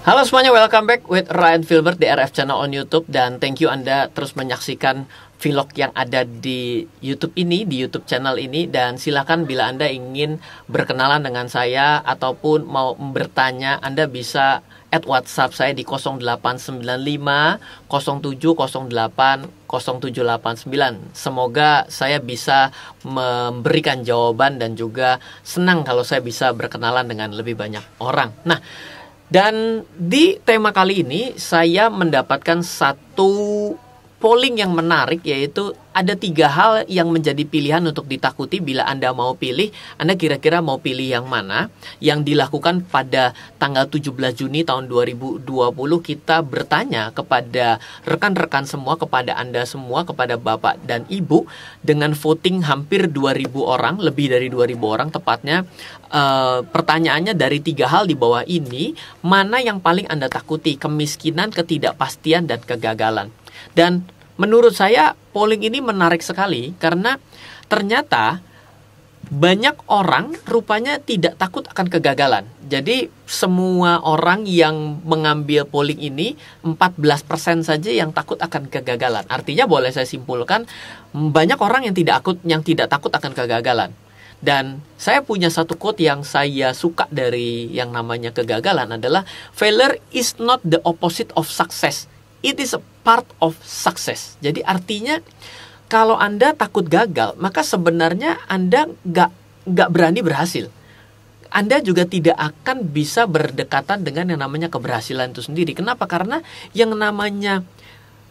Halo semuanya, welcome back with Ryan Filbert di RF Channel on YouTube. Dan thank you Anda terus menyaksikan vlog yang ada di YouTube ini, di YouTube channel ini. Dan silakan bila Anda ingin berkenalan dengan saya ataupun mau bertanya, Anda bisa add WhatsApp saya di 0895 0708 0789. Semoga saya bisa memberikan jawaban dan juga senang kalau saya bisa berkenalan dengan lebih banyak orang. Nah, dan di tema kali ini saya mendapatkan satu polling yang menarik, yaitu ada 3 hal yang menjadi pilihan untuk ditakuti bila Anda mau pilih. Anda kira-kira mau pilih yang mana? Yang dilakukan pada tanggal 17 Juni tahun 2020. Kita bertanya kepada rekan-rekan semua, kepada Anda semua, kepada Bapak dan Ibu, dengan voting hampir 2.000 orang, lebih dari 2.000 orang tepatnya. Pertanyaannya dari 3 hal di bawah ini, mana yang paling Anda takuti? Kemiskinan, ketidakpastian, dan kegagalan. Dan menurut saya polling ini menarik sekali karena ternyata banyak orang rupanya tidak takut akan kegagalan. Jadi semua orang yang mengambil polling ini 14% saja yang takut akan kegagalan. Artinya boleh saya simpulkan banyak orang yang tidak takut akan kegagalan. Dan saya punya satu quote yang saya suka dari yang namanya kegagalan adalah failure is not the opposite of success. It is a part of success. Jadi artinya kalau Anda takut gagal, maka sebenarnya Anda nggak berani berhasil. Anda juga tidak akan bisa berdekatan dengan yang namanya keberhasilan itu sendiri. Kenapa? Karena yang namanya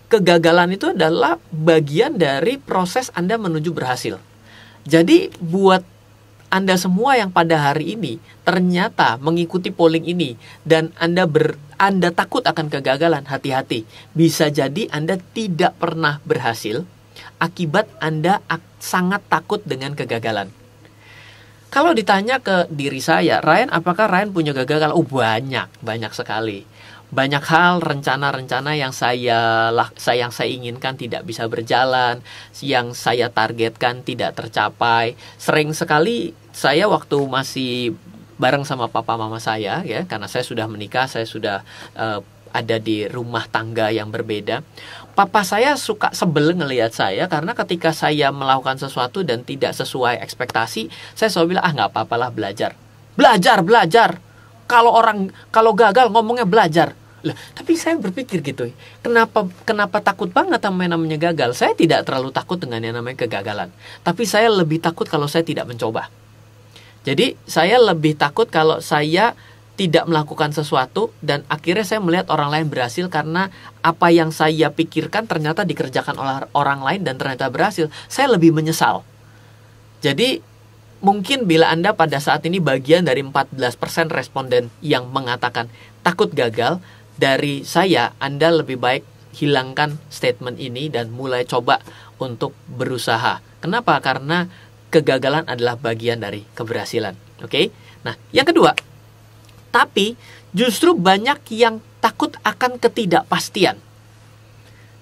kegagalan itu adalah bagian dari proses Anda menuju berhasil. Jadi buat Anda semua yang pada hari ini ternyata mengikuti polling ini dan Anda takut akan kegagalan, hati-hati. Bisa jadi Anda tidak pernah berhasil akibat Anda sangat takut dengan kegagalan. Kalau ditanya ke diri saya, Ryan, apakah Ryan punya kegagalan? Oh, banyak sekali. Banyak hal, rencana-rencana yang saya inginkan tidak bisa berjalan, yang saya targetkan tidak tercapai. Sering sekali saya waktu masih bareng sama papa mama saya, ya, karena saya sudah menikah, saya sudah ada di rumah tangga yang berbeda. Papa saya suka sebel ngelihat saya karena ketika saya melakukan sesuatu dan tidak sesuai ekspektasi, saya selalu bilang, nggak apa-apalah, belajar. Kalau gagal ngomongnya belajar. Lah, tapi saya berpikir gitu, kenapa takut banget sama yang namanya gagal? Saya tidak terlalu takut dengan yang namanya kegagalan, tapi saya lebih takut kalau saya tidak mencoba. Jadi saya lebih takut kalau saya tidak melakukan sesuatu dan akhirnya saya melihat orang lain berhasil karena apa yang saya pikirkan ternyata dikerjakan oleh orang lain dan ternyata berhasil. Saya lebih menyesal. Jadi mungkin bila Anda pada saat ini bagian dari 14% responden yang mengatakan takut gagal, dari saya, Anda lebih baik hilangkan statement ini dan mulai coba untuk berusaha. Kenapa? Karena kegagalan adalah bagian dari keberhasilan. Oke? Nah, yang kedua, tapi justru banyak yang takut akan ketidakpastian.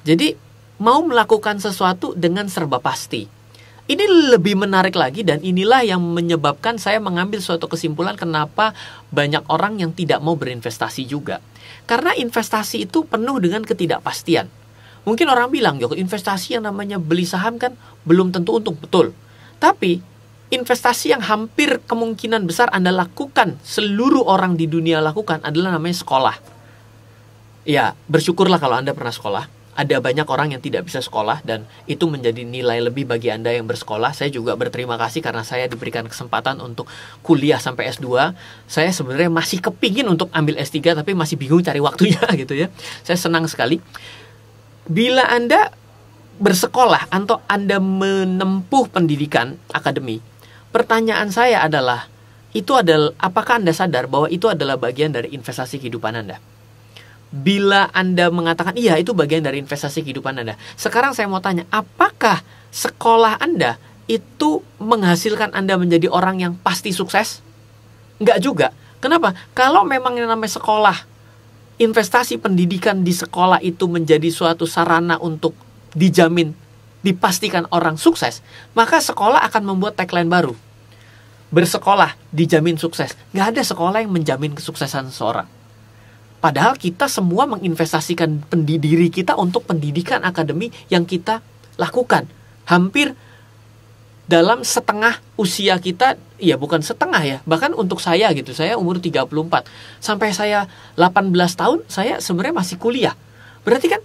Jadi, mau melakukan sesuatu dengan serba pasti. Ini lebih menarik lagi dan inilah yang menyebabkan saya mengambil suatu kesimpulan kenapa banyak orang yang tidak mau berinvestasi juga. Karena investasi itu penuh dengan ketidakpastian. Mungkin orang bilang, investasi yang namanya beli saham kan belum tentu untung. Betul. Tapi investasi yang hampir kemungkinan besar Anda lakukan, seluruh orang di dunia lakukan adalah namanya sekolah. Ya, bersyukurlah kalau Anda pernah sekolah. Ada banyak orang yang tidak bisa sekolah dan itu menjadi nilai lebih bagi Anda yang bersekolah. Saya juga berterima kasih karena saya diberikan kesempatan untuk kuliah sampai S2. Saya sebenarnya masih kepingin untuk ambil S3 tapi masih bingung cari waktunya gitu ya. Saya senang sekali. Bila Anda bersekolah atau Anda menempuh pendidikan akademi, pertanyaan saya adalah, apakah Anda sadar bahwa itu adalah bagian dari investasi kehidupan Anda? Bila Anda mengatakan, iya itu bagian dari investasi kehidupan Anda. Sekarang saya mau tanya, apakah sekolah Anda itu menghasilkan Anda menjadi orang yang pasti sukses? Enggak juga. Kenapa? Kalau memang yang namanya sekolah, investasi pendidikan di sekolah itu menjadi suatu sarana untuk dipastikan orang sukses, maka sekolah akan membuat tagline baru. Bersekolah dijamin sukses. Nggak ada sekolah yang menjamin kesuksesan seseorang. Padahal kita semua menginvestasikan diri kita untuk pendidikan akademi yang kita lakukan. Hampir dalam setengah usia kita, ya bukan setengah ya, bahkan untuk saya gitu, saya umur 34, sampai saya 18 tahun, saya sebenarnya masih kuliah. Berarti kan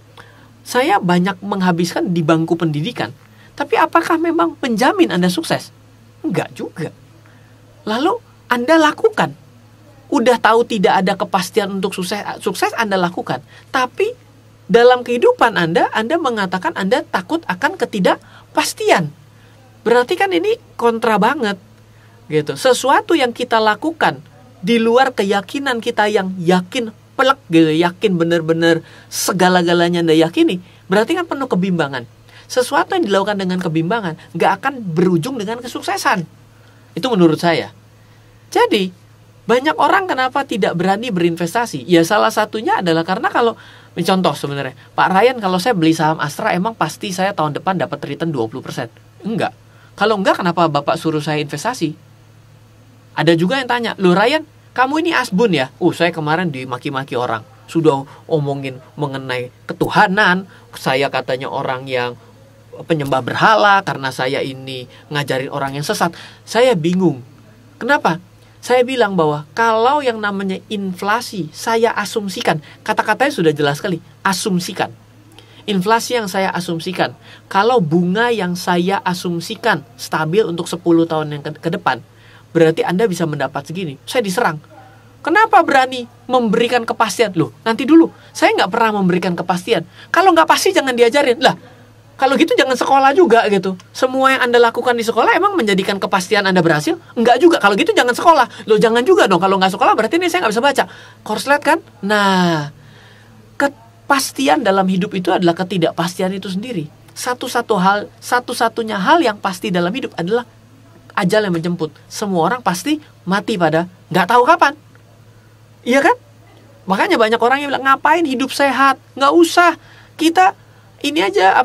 saya banyak menghabiskan di bangku pendidikan. Tapi apakah memang menjamin Anda sukses? Enggak juga. Lalu Anda lakukan. Udah tahu tidak ada kepastian untuk sukses Anda lakukan. Tapi dalam kehidupan Anda mengatakan Anda takut akan ketidakpastian. Berarti kan ini kontra banget. Gitu. Sesuatu yang kita lakukan di luar keyakinan kita yang yakin pelek gitu, yakin benar-benar segala-galanya Anda yakini, berarti kan penuh kebimbangan. Sesuatu yang dilakukan dengan kebimbangan nggak akan berujung dengan kesuksesan. Itu menurut saya. Jadi banyak orang kenapa tidak berani berinvestasi? Ya salah satunya adalah karena kalau, contoh sebenarnya, Pak Ryan, kalau saya beli saham Astra emang pasti saya tahun depan dapat return 20%? Enggak. Kalau enggak, kenapa Bapak suruh saya investasi? Ada juga yang tanya, loh Ryan, kamu ini asbun ya? Saya kemarin dimaki-maki orang. Sudah omongin mengenai ketuhanan, saya katanya orang yang penyembah berhala, karena saya ini ngajarin orang yang sesat. Saya bingung. Kenapa? Saya bilang bahwa kalau yang namanya inflasi, saya asumsikan, kata-katanya sudah jelas sekali, asumsikan. Inflasi yang saya asumsikan, kalau bunga yang saya asumsikan stabil untuk 10 tahun yang ke depan, berarti Anda bisa mendapat segini. Saya diserang. Kenapa berani memberikan kepastian? Loh, nanti dulu, saya nggak pernah memberikan kepastian. Kalau nggak pasti jangan diajarin. Lah, kalau gitu jangan sekolah juga gitu. Semua yang Anda lakukan di sekolah emang menjadikan kepastian Anda berhasil? Enggak juga. Kalau gitu jangan sekolah. Loh jangan juga dong. Kalau nggak sekolah berarti ini saya nggak bisa baca. Korslet kan? Nah, kepastian dalam hidup itu adalah ketidakpastian itu sendiri. Satu-satunya hal yang pasti dalam hidup adalah ajal yang menjemput. Semua orang pasti mati pada nggak tahu kapan. Iya kan? Makanya banyak orang yang bilang, ngapain hidup sehat? Nggak usah. Kita ini aja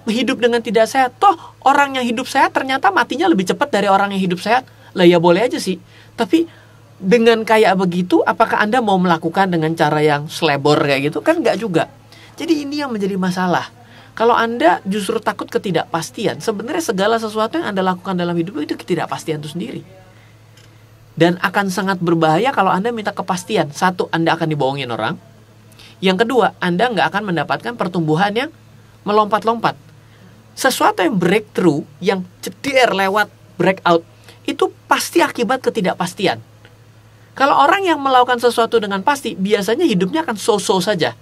hidup dengan tidak sehat. Toh orang yang hidup sehat ternyata matinya lebih cepat dari orang yang hidup sehat. Lah ya boleh aja sih. Tapi dengan kayak begitu, apakah Anda mau melakukan dengan cara yang selebor kayak gitu? Kan nggak juga. Jadi ini yang menjadi masalah. Kalau Anda justru takut ketidakpastian, sebenarnya segala sesuatu yang Anda lakukan dalam hidup itu ketidakpastian itu sendiri. Dan akan sangat berbahaya kalau Anda minta kepastian. Satu, Anda akan dibohongin orang. Yang kedua, Anda nggak akan mendapatkan pertumbuhan yang melompat-lompat. Sesuatu yang breakthrough, yang ceder lewat breakout, itu pasti akibat ketidakpastian. Kalau orang yang melakukan sesuatu dengan pasti, biasanya hidupnya akan so-so saja.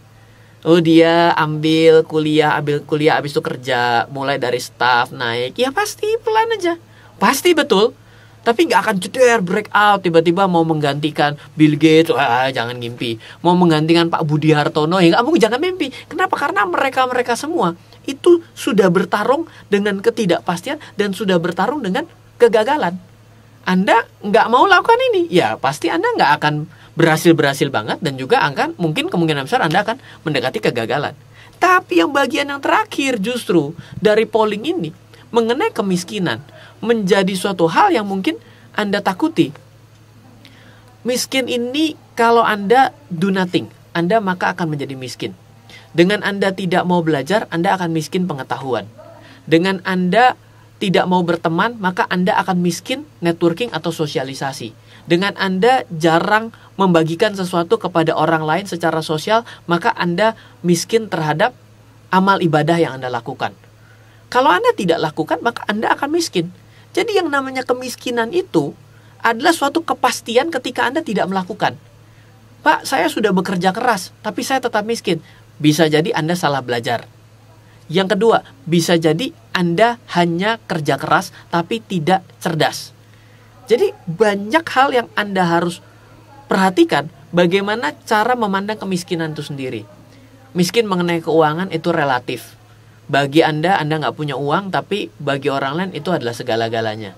Dia ambil kuliah, habis itu kerja, mulai dari staff, naik. Ya pasti pelan aja. Pasti betul. Tapi nggak akan ceder breakout, tiba-tiba mau menggantikan Bill Gates, jangan ngimpi. Mau menggantikan Pak Budi Hartono, ya kamu jangan mimpi. Kenapa? Karena mereka semua itu sudah bertarung dengan ketidakpastian dan sudah bertarung dengan kegagalan. Anda nggak mau lakukan ini, ya pasti Anda nggak akan berhasil banget, dan juga mungkin kemungkinan besar Anda akan mendekati kegagalan. Tapi yang bagian yang terakhir justru dari polling ini mengenai kemiskinan menjadi suatu hal yang mungkin Anda takuti. Miskin ini kalau Anda do nothing, Anda maka akan menjadi miskin. Dengan Anda tidak mau belajar, Anda akan miskin pengetahuan. Dengan Anda tidak mau berteman, maka Anda akan miskin networking atau sosialisasi. Dengan Anda jarang membagikan sesuatu kepada orang lain secara sosial, maka Anda miskin terhadap amal ibadah yang Anda lakukan. Kalau Anda tidak lakukan, maka Anda akan miskin. Jadi yang namanya kemiskinan itu adalah suatu kepastian ketika Anda tidak melakukan. Pak, saya sudah bekerja keras, tapi saya tetap miskin. Bisa jadi Anda salah belajar. Yang kedua, bisa jadi Anda hanya kerja keras, tapi tidak cerdas. Jadi banyak hal yang Anda harus perhatikan bagaimana cara memandang kemiskinan itu sendiri. Miskin mengenai keuangan itu relatif. Bagi Anda nggak punya uang, tapi bagi orang lain itu adalah segala-galanya.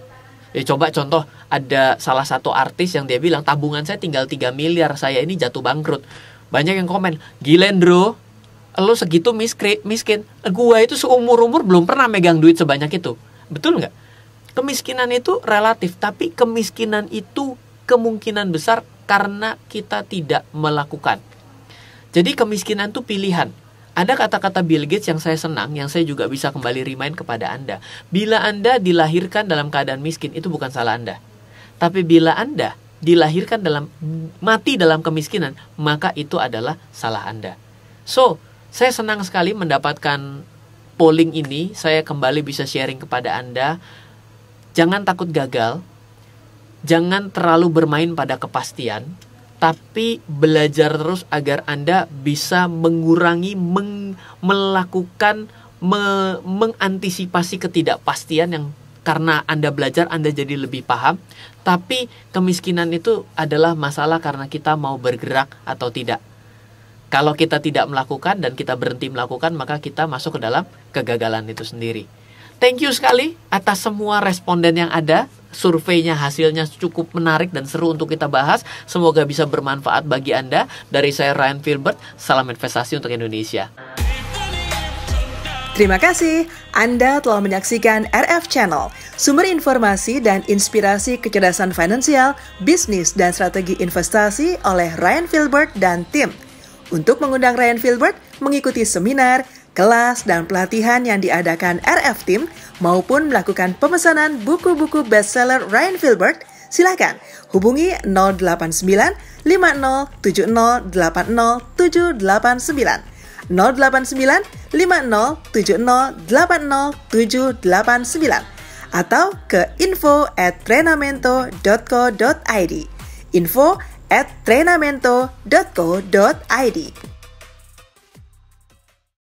Coba contoh, ada salah satu artis yang dia bilang, tabungan saya tinggal 3 miliar, saya ini jatuh bangkrut. Banyak yang komen, Gilendro, lo segitu miskin. Gua itu seumur-umur belum pernah megang duit sebanyak itu. Betul nggak? Kemiskinan itu relatif, tapi kemiskinan itu kemungkinan besar karena kita tidak melakukan. Jadi kemiskinan itu pilihan. Ada kata-kata Bill Gates yang saya senang, yang saya juga bisa kembali remind kepada Anda. Bila Anda dilahirkan dalam keadaan miskin, itu bukan salah Anda. Tapi bila Anda dilahirkan mati dalam kemiskinan, maka itu adalah salah Anda. So, saya senang sekali mendapatkan polling ini. Saya kembali bisa sharing kepada Anda. Jangan takut gagal. Jangan terlalu bermain pada kepastian. Tapi belajar terus agar Anda bisa mengurangi, mengantisipasi ketidakpastian yang karena Anda belajar, Anda jadi lebih paham. Tapi kemiskinan itu adalah masalah karena kita mau bergerak atau tidak. Kalau kita tidak melakukan dan kita berhenti melakukan, maka kita masuk ke dalam kegagalan itu sendiri. Thank you sekali atas semua responden yang ada. Surveinya, hasilnya cukup menarik dan seru untuk kita bahas. Semoga bisa bermanfaat bagi Anda. Dari saya Ryan Filbert, salam investasi untuk Indonesia. Terima kasih Anda telah menyaksikan RF Channel, sumber informasi dan inspirasi kecerdasan finansial, bisnis, dan strategi investasi oleh Ryan Filbert dan tim. Untuk mengundang Ryan Filbert mengikuti seminar, kelas, dan pelatihan yang diadakan RF Team maupun melakukan pemesanan buku-buku bestseller Ryan Filbert, silakan hubungi 089 5070 80789 089 5070 80789 atau ke info@trenamento.co.id info@trenamento.co.id.